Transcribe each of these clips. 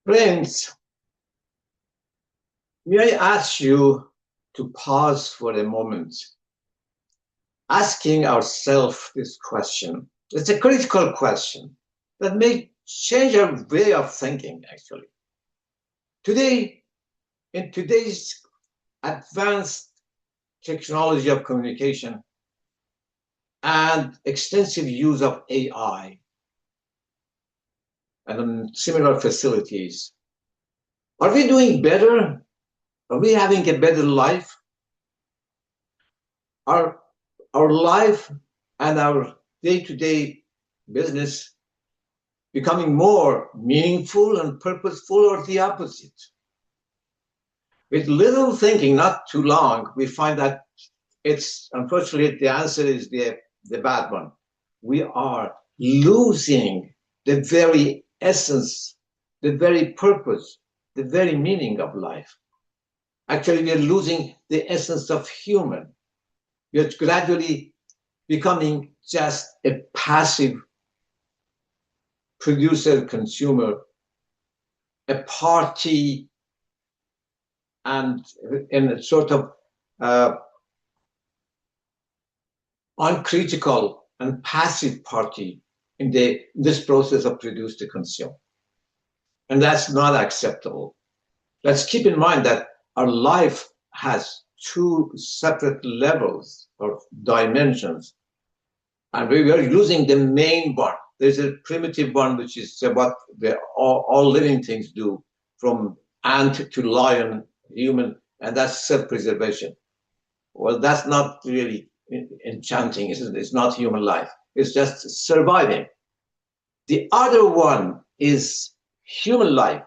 Friends, may I ask you to pause for a moment, asking ourselves this question. It's a critical question that may change our way of thinking, actually. Today, in today's advanced technology of communication and extensive use of AI and similar facilities, are we doing better? Are we having a better life? Are our life and our day-to-day business becoming more meaningful and purposeful, or the opposite? With little thinking, not too long, we find that it's, unfortunately, the answer is the bad one. We are losing the very essence, the very purpose, the very meaning of life. Actually, we are losing the essence of human. We are gradually becoming just a passive producer, consumer, a party, and in a sort of uncritical and passive party in this process of produce to consume. And that's not acceptable. Let's keep in mind that our life has two separate levels or dimensions, and we are using the main one. There's a primitive one, which is what all living things do, from ant to lion, human, and that's self-preservation. Well, that's not really enchanting. It's not human life. It's just surviving. The other one is human life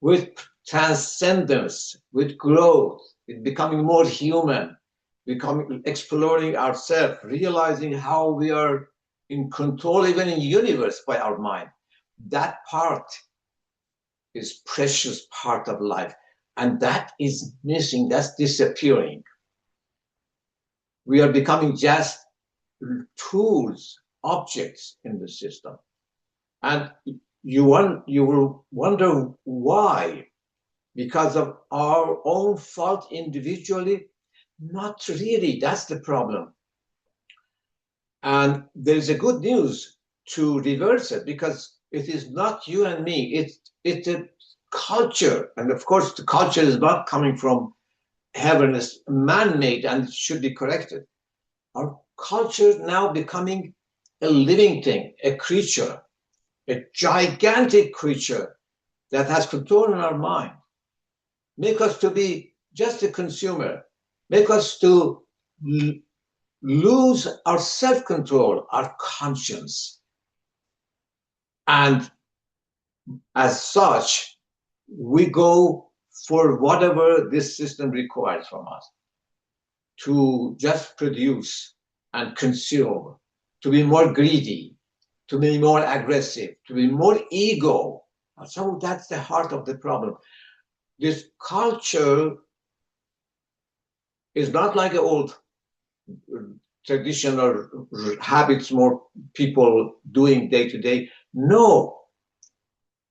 with transcendence, with growth, with becoming more human, exploring ourselves, realizing how we are in control even in the universe by our mind. That part is precious part of life, and that is missing, that's disappearing. We are becoming just tools, objects in the system. And you will wonder why. Because of our own fault individually? Not really, that's the problem. And there's a good news to reverse it, because it is not you and me, it's a culture. And of course, the culture is not coming from heaven, it's man-made and it should be corrected. Our culture now becoming a living thing, a creature, a gigantic creature that has control in our mind. Make us to be just a consumer, make us to lose our self-control, our conscience. And as such, we go for whatever this system requires from us, to just produce and consume, to be more greedy, to be more aggressive, to be more ego. So that's the heart of the problem. This culture is not like an old tradition or habits more people doing day to day. No,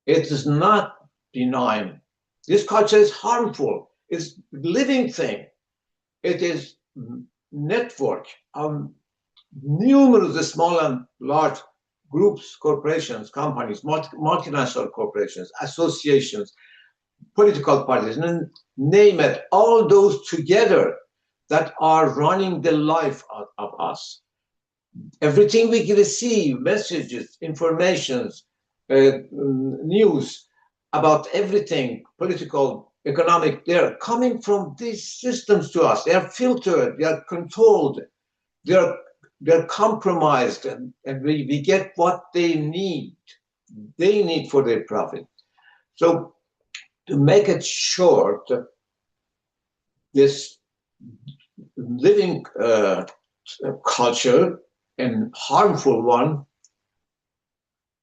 it is not benign. This culture is harmful. It's a living thing. It is network of numerous small and large groups, corporations, companies, multinational corporations, associations, political parties, and name it, all those together that are running the life of us. Everything we receive, messages, informations, news about everything, political, economic, they're coming from these systems to us. They are filtered, they are controlled, they're compromised, and we get what they need for their profit. So to make it short, this living culture, and harmful one,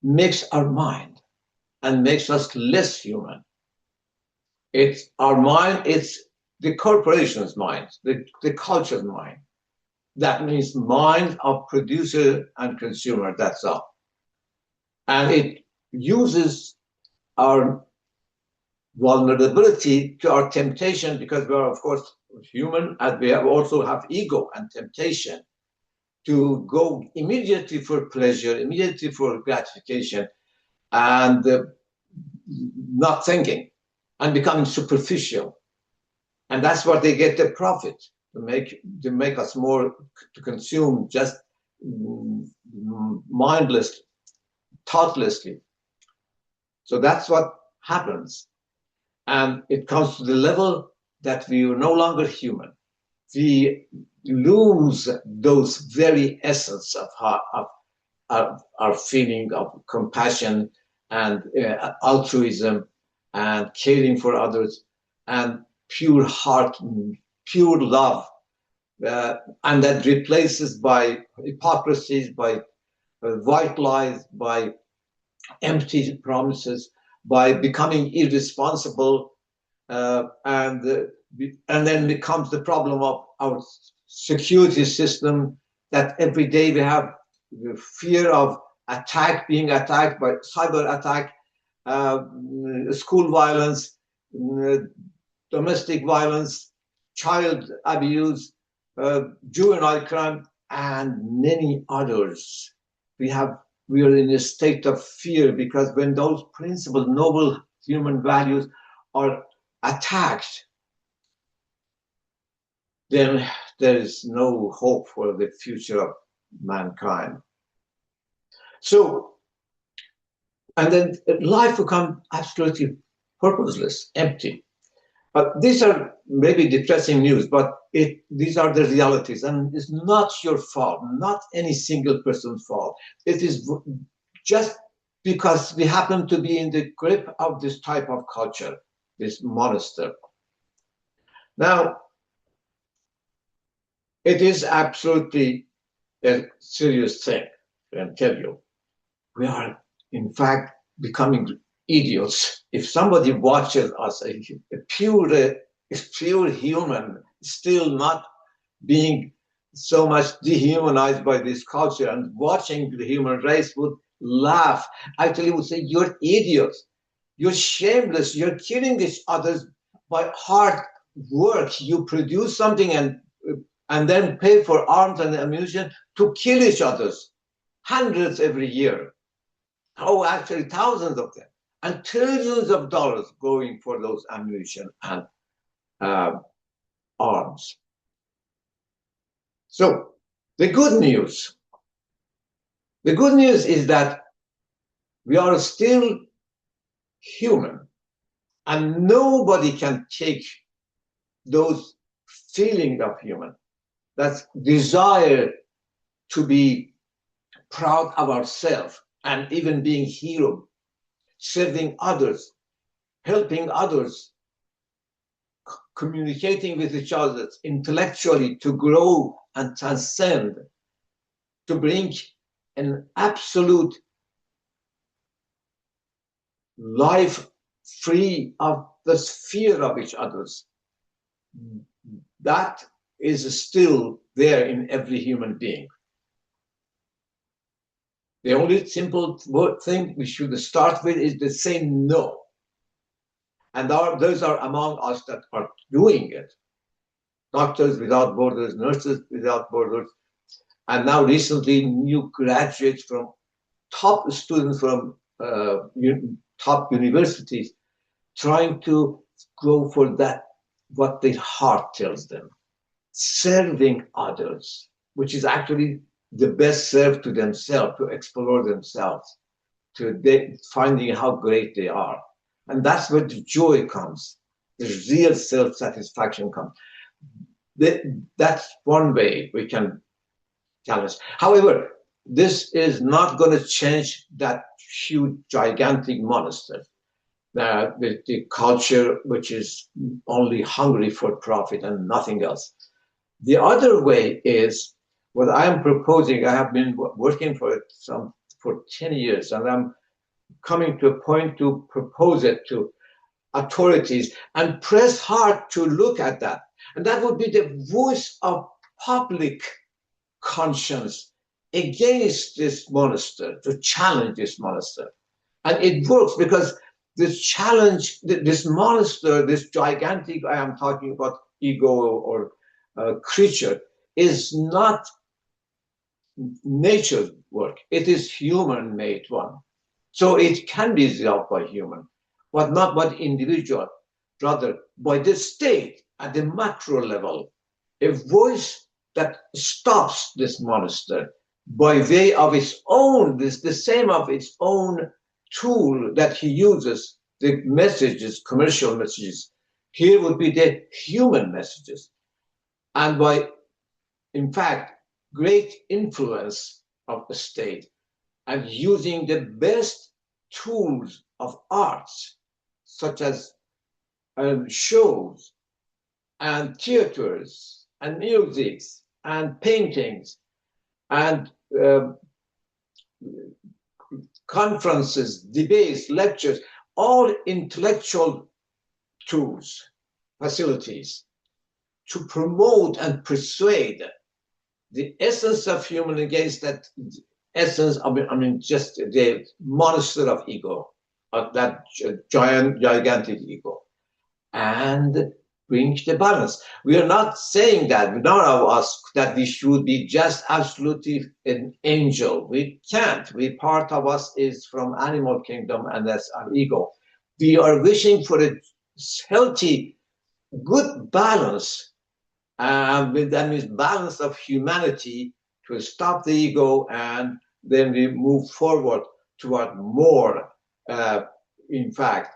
makes our mind and makes us less human. It's our mind, it's the corporation's mind, the culture's mind. That means mind of producer and consumer, that's all. And it uses our vulnerability to our temptation, because we are, of course, human, and we also have ego and temptation to go immediately for pleasure, immediately for gratification, and not thinking, and becoming superficial. And that's what they get the profit, to make us more, to consume just mindlessly, thoughtlessly. So that's what happens. And it comes to the level that we are no longer human. We lose those very essence of our feeling of compassion and altruism and caring for others and pure heart, pure love. And that replaces by hypocrisies, by white lies, by empty promises, by becoming irresponsible, and then becomes the problem of our security system, that every day we have the fear of being attacked by cyber attack, school violence, domestic violence, child abuse, juvenile crime, and many others. We are in a state of fear, because when those principal noble human values are attacked, then there is no hope for the future of mankind. So, and then life becomes absolutely purposeless, empty. But these are maybe depressing news, but these are the realities, and it's not your fault, not any single person's fault. It is just because we happen to be in the grip of this type of culture, this monster. Now, it is absolutely a serious thing, I can tell you. We are, in fact, becoming idiots. If somebody watches us, a pure human, still not being so much dehumanized by this culture, and watching the human race, would laugh. Actually would say, you're idiots. You're shameless. You're killing each other by hard work. You produce something and then pay for arms and ammunition to kill each other. Hundreds every year. Oh, actually thousands of them. And trillions of dollars going for those ammunition and arms. So the good news is that we are still human, and nobody can take those feelings of human, that desire to be proud of ourselves and even being hero, serving others, helping others, communicating with each other intellectually to grow and transcend, to bring an absolute life free of the fear of each other's. That is still there in every human being. The only simple thing we should start with is to say no. And those are among us that are doing it. Doctors Without Borders, Nurses Without Borders, and now recently new graduates from top students from top universities, trying to go for that, what their heart tells them. Serving others, which is actually the best serve to themselves, to explore themselves, to finding how great they are. And that's where the joy comes, the real self-satisfaction comes. That's one way we can challenge. However, this is not going to change that huge, gigantic monster, the culture which is only hungry for profit and nothing else. The other way is what I'm proposing. I have been working for it for 10 years, and I'm coming to a point to propose it to authorities and press hard to look at that. And that would be the voice of public conscience against this monster, to challenge this monster. And it works because this challenge, this monster, this gigantic, I am talking about ego or creature, is not nature's work. It is human-made one. So it can be resolved by human, but not by the individual, rather by the state at the macro level. A voice that stops this monster by way of its own, the same of its own tool that he uses, the messages, commercial messages. Here would be the human messages. And by, in fact, great influence of the state and using the best tools of arts, such as shows and theaters and musics and paintings and conferences, debates, lectures, all intellectual tools, facilities to promote and persuade the essence of human against that essence of, just the monster of ego, of that gigantic ego, and bring the balance. We are not saying that, none of us, that we should be just absolutely an angel. We can't. Part of us is from animal kingdom, and that's our ego. We are wishing for a healthy, good balance. That means balance of humanity to stop the ego, and then we move forward toward more, in fact,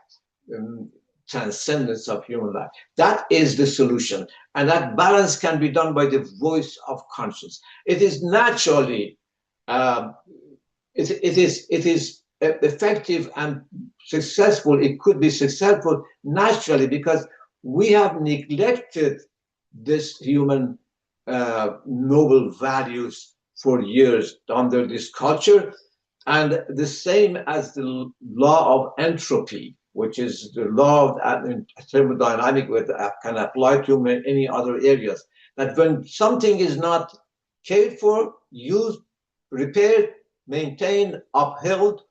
transcendence of human life. That is the solution. And that balance can be done by the voice of conscience. It is naturally, it is effective and successful. It could be successful naturally because we have neglected this human noble values for years under this culture. And the same as the law of entropy, which is the law of thermodynamic that can apply to any other areas, that when something is not cared for, used, repaired, maintained, upheld,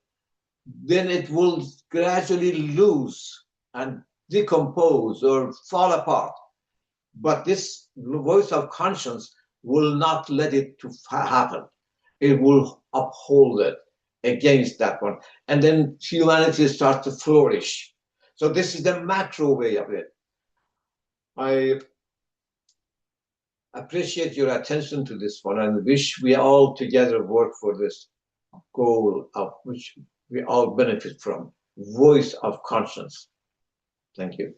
then it will gradually lose and decompose or fall apart. But this voice of conscience will not let it to happen. It will uphold it against that one. And then humanity starts to flourish. So this is the macro way of it. I appreciate your attention to this one and wish we all together work for this goal of which we all benefit from, voice of conscience. Thank you.